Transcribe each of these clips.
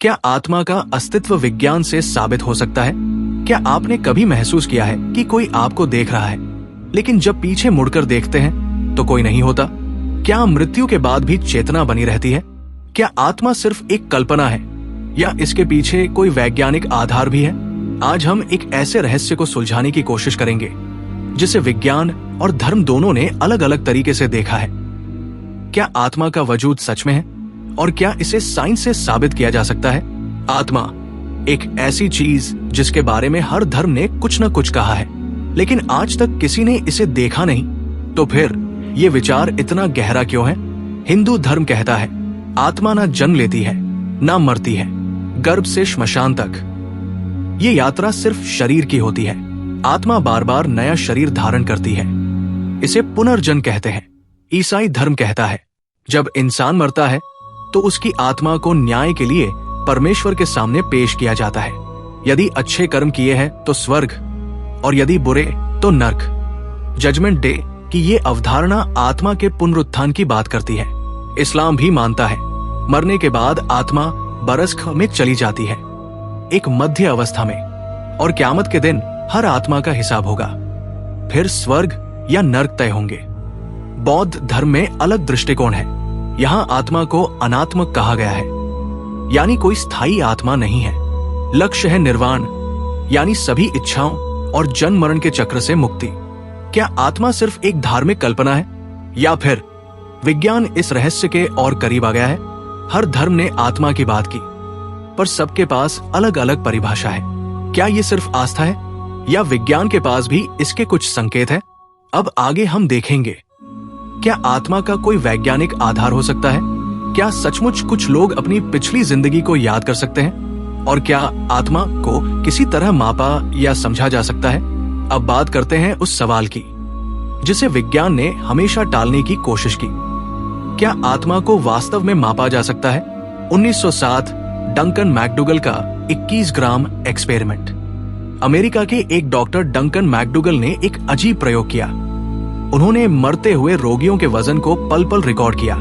क्या आत्मा का अस्तित्व विज्ञान से साबित हो सकता है? क्या आपने कभी महसूस किया है कि कोई आपको देख रहा है, लेकिन जब पीछे मुड़कर देखते हैं तो कोई नहीं होता? क्या मृत्यु के बाद भी चेतना बनी रहती है? क्या आत्मा सिर्फ एक कल्पना है या इसके पीछे कोई वैज्ञानिक आधार भी है? आज हम एक ऐसे रहस्य को सुलझाने की कोशिश करेंगे जिसे विज्ञान और धर्म दोनों ने अलग अलग तरीके से देखा है। क्या आत्मा का वजूद सच में है और क्या इसे साइंस से साबित किया जा सकता है? आत्मा एक ऐसी चीज जिसके बारे में हर धर्म ने कुछ न कुछ कहा है, लेकिन आज तक किसी ने इसे देखा नहीं। तो फिर ये विचार इतना गहरा क्यों है? हिंदू धर्म कहता है आत्मा ना जन्म लेती है ना मरती है, गर्भ से श्मशान तक ये यात्रा सिर्फ शरीर की होती है। आत्मा बार बार नया शरीर धारण करती है, इसे पुनर्जन्म कहते हैं। ईसाई धर्म कहता है जब इंसान मरता है तो उसकी आत्मा को न्याय के लिए परमेश्वर के सामने पेश किया जाता है। यदि अच्छे कर्म किए हैं तो स्वर्ग और यदि बुरे तो नर्क। जजमेंट डे की ये अवधारणा आत्मा के पुनरुत्थान की बात करती है। इस्लाम भी मानता है मरने के बाद आत्मा बरज़ख में चली जाती है, एक मध्य अवस्था में, और क़यामत के दिन हर आत्मा का हिसाब होगा। फिर स्वर्ग या नर्क तय होंगे। बौद्ध धर्म में अलग दृष्टिकोण है। यहाँ आत्मा को अनात्म कहा गया है, यानी कोई स्थायी आत्मा नहीं है। लक्ष्य है निर्वाण, यानी सभी इच्छाओं और जन्म मरण के चक्र से मुक्ति। क्या आत्मा सिर्फ एक धार्मिक कल्पना है या फिर विज्ञान इस रहस्य के और करीब आ गया है? हर धर्म ने आत्मा की बात की, पर सबके पास अलग अलग परिभाषा है। क्या ये सिर्फ आस्था है या विज्ञान के पास भी इसके कुछ संकेत है? अब आगे हम देखेंगे क्या आत्मा का कोई वैज्ञानिक आधार हो सकता है? क्या सचमुच कुछ लोग अपनी पिछली जिंदगी को याद कर सकते हैं? और क्या आत्मा को किसी तरह मापा या समझा जा सकता है? अब बात करते हैं उस सवाल की जिसे विज्ञान ने हमेशा टालने की कोशिश की। क्या आत्मा को वास्तव में मापा जा सकता है? 1907 डंकन मैकडुगल का 21 ग्राम एक्सपेरिमेंट। अमेरिका के एक डॉक्टर डंकन मैकडुगल ने एक अजीब प्रयोग किया। उन्होंने मरते हुए रोगियों के वजन को पल पल रिकॉर्ड किया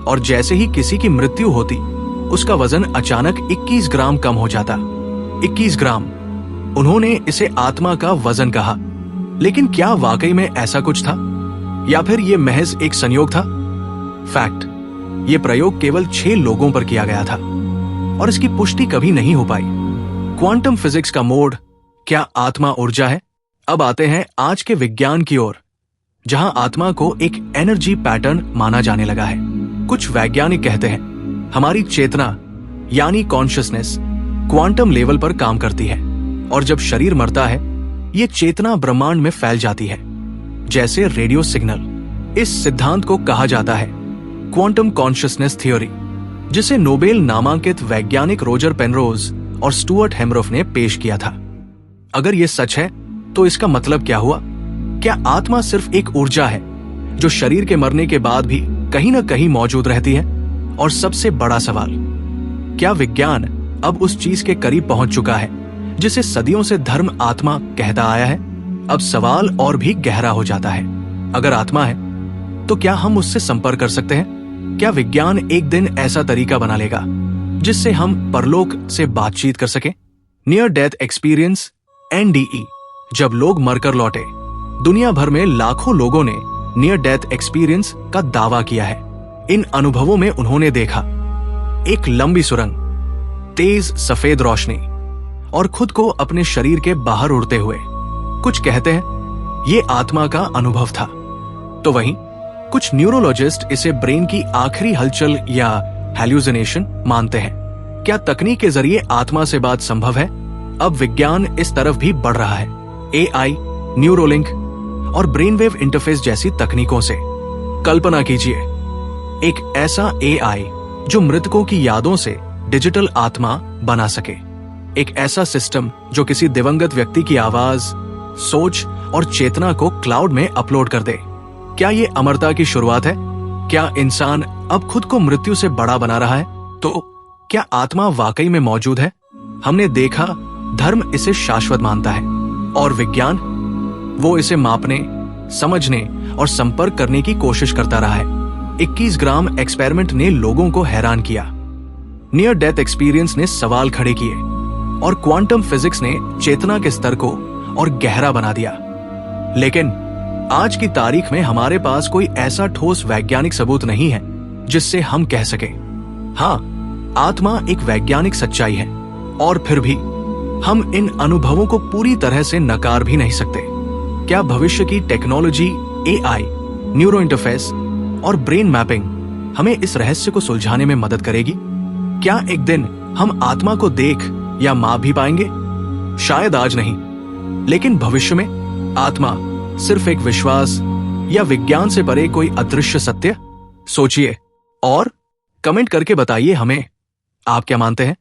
और जैसे ही किसी की मृत्यु होती उसका वजन अचानक 21 ग्राम कम हो जाता। 21 ग्राम। उन्होंने इसे आत्मा का वजन कहा। लेकिन क्या वाकई में ऐसा कुछ था या फिर यह महज एक संयोग था? फैक्ट, ये प्रयोग केवल 6 लोगों पर किया गया था और इसकी पुष्टि कभी नहीं हो पाई। क्वांटम फिजिक्स का मोड, क्या आत्मा ऊर्जा है? अब आते हैं आज के विज्ञान की ओर, जहां आत्मा को एक एनर्जी पैटर्न माना जाने लगा है। कुछ वैज्ञानिक कहते हैं हमारी चेतना यानी कॉन्शियसनेस क्वांटम लेवल पर काम करती है और जब शरीर मरता है ये चेतना ब्रह्मांड में फैल जाती है जैसे रेडियो सिग्नल। इस सिद्धांत को कहा जाता है क्वांटम कॉन्शियसनेस थ्योरी, जिसे नोबेल नामांकित वैज्ञानिक रोजर पेनरोज और स्टुअर्ट हेमरोफ ने पेश किया था। अगर ये सच है तो इसका मतलब क्या हुआ? क्या आत्मा सिर्फ एक ऊर्जा है जो शरीर के मरने के बाद भी कहीं न कहीं मौजूद रहती है? और सबसे बड़ा सवाल, क्या विज्ञान अब उस चीज के करीब पहुंच चुका है जिसे सदियों से धर्म आत्मा कहता आया है? अब सवाल और भी गहरा हो जाता है। अगर आत्मा है तो क्या हम उससे संपर्क कर सकते हैं? क्या विज्ञान एक दिन ऐसा तरीका बना लेगा जिससे हम परलोक से बातचीत कर सकें? नियर डेथ एक्सपीरियंस NDE, जब लोग मरकर लौटे। दुनिया भर में लाखों लोगों ने नियर डेथ एक्सपीरियंस का दावा किया है। इन अनुभवों में उन्होंने देखा एक लंबी सुरंग, तेज सफेद रोशनी और खुद को अपने शरीर के बाहर उड़ते हुए। कुछ कहते हैं ये आत्मा का अनुभव था, तो वहीं कुछ न्यूरोलॉजिस्ट इसे ब्रेन की आखिरी हलचल या हैल्यूसिनेशन मानते हैं। क्या तकनीक के जरिए आत्मा से बात संभव है? अब विज्ञान इस तरफ भी बढ़ रहा है। AI, न्यूरोलिंक और ब्रेनवेव इंटरफेस जैसी तकनीकों से। कल्पना कीजिए एक ऐसा AI जो मृतकों की यादों से डिजिटल आत्मा बना सके। एक ऐसा सिस्टम जो किसी दिवंगत व्यक्ति की आवाज, सोच और चेतना को क्लाउड में अपलोड कर दे। क्या ये अमरता की शुरुआत है? क्या इंसान अब खुद को मृत्यु से बड़ा बना रहा है? तो क्या आत्मा वाकई में मौजूद है? हमने देखा धर्म इसे शाश्वत मानता है और विज्ञान वो इसे मापने, समझने और संपर्क करने की कोशिश करता रहा है। 21 ग्राम एक्सपेरिमेंट ने लोगों को हैरान किया। नियर डेथ एक्सपीरियंस ने सवाल खड़े किए और क्वांटम फिजिक्स ने चेतना के स्तर को और गहरा बना दिया। लेकिन आज की तारीख में हमारे पास कोई ऐसा ठोस वैज्ञानिक सबूत नहीं है जिससे हम कह सके हाँ, आत्मा एक वैज्ञानिक सच्चाई है। और फिर भी हम इन अनुभवों को पूरी तरह से नकार भी नहीं सकते। क्या भविष्य की टेक्नोलॉजी, एआई, न्यूरो इंटरफेस और ब्रेन मैपिंग हमें इस रहस्य को सुलझाने में मदद करेगी? क्या एक दिन हम आत्मा को देख या माप भी पाएंगे? शायद आज नहीं, लेकिन भविष्य में आत्मा सिर्फ एक विश्वास या विज्ञान से परे कोई अदृश्य सत्य? सोचिए और कमेंट करके बताइए हमें, आप क्या मानते हैं?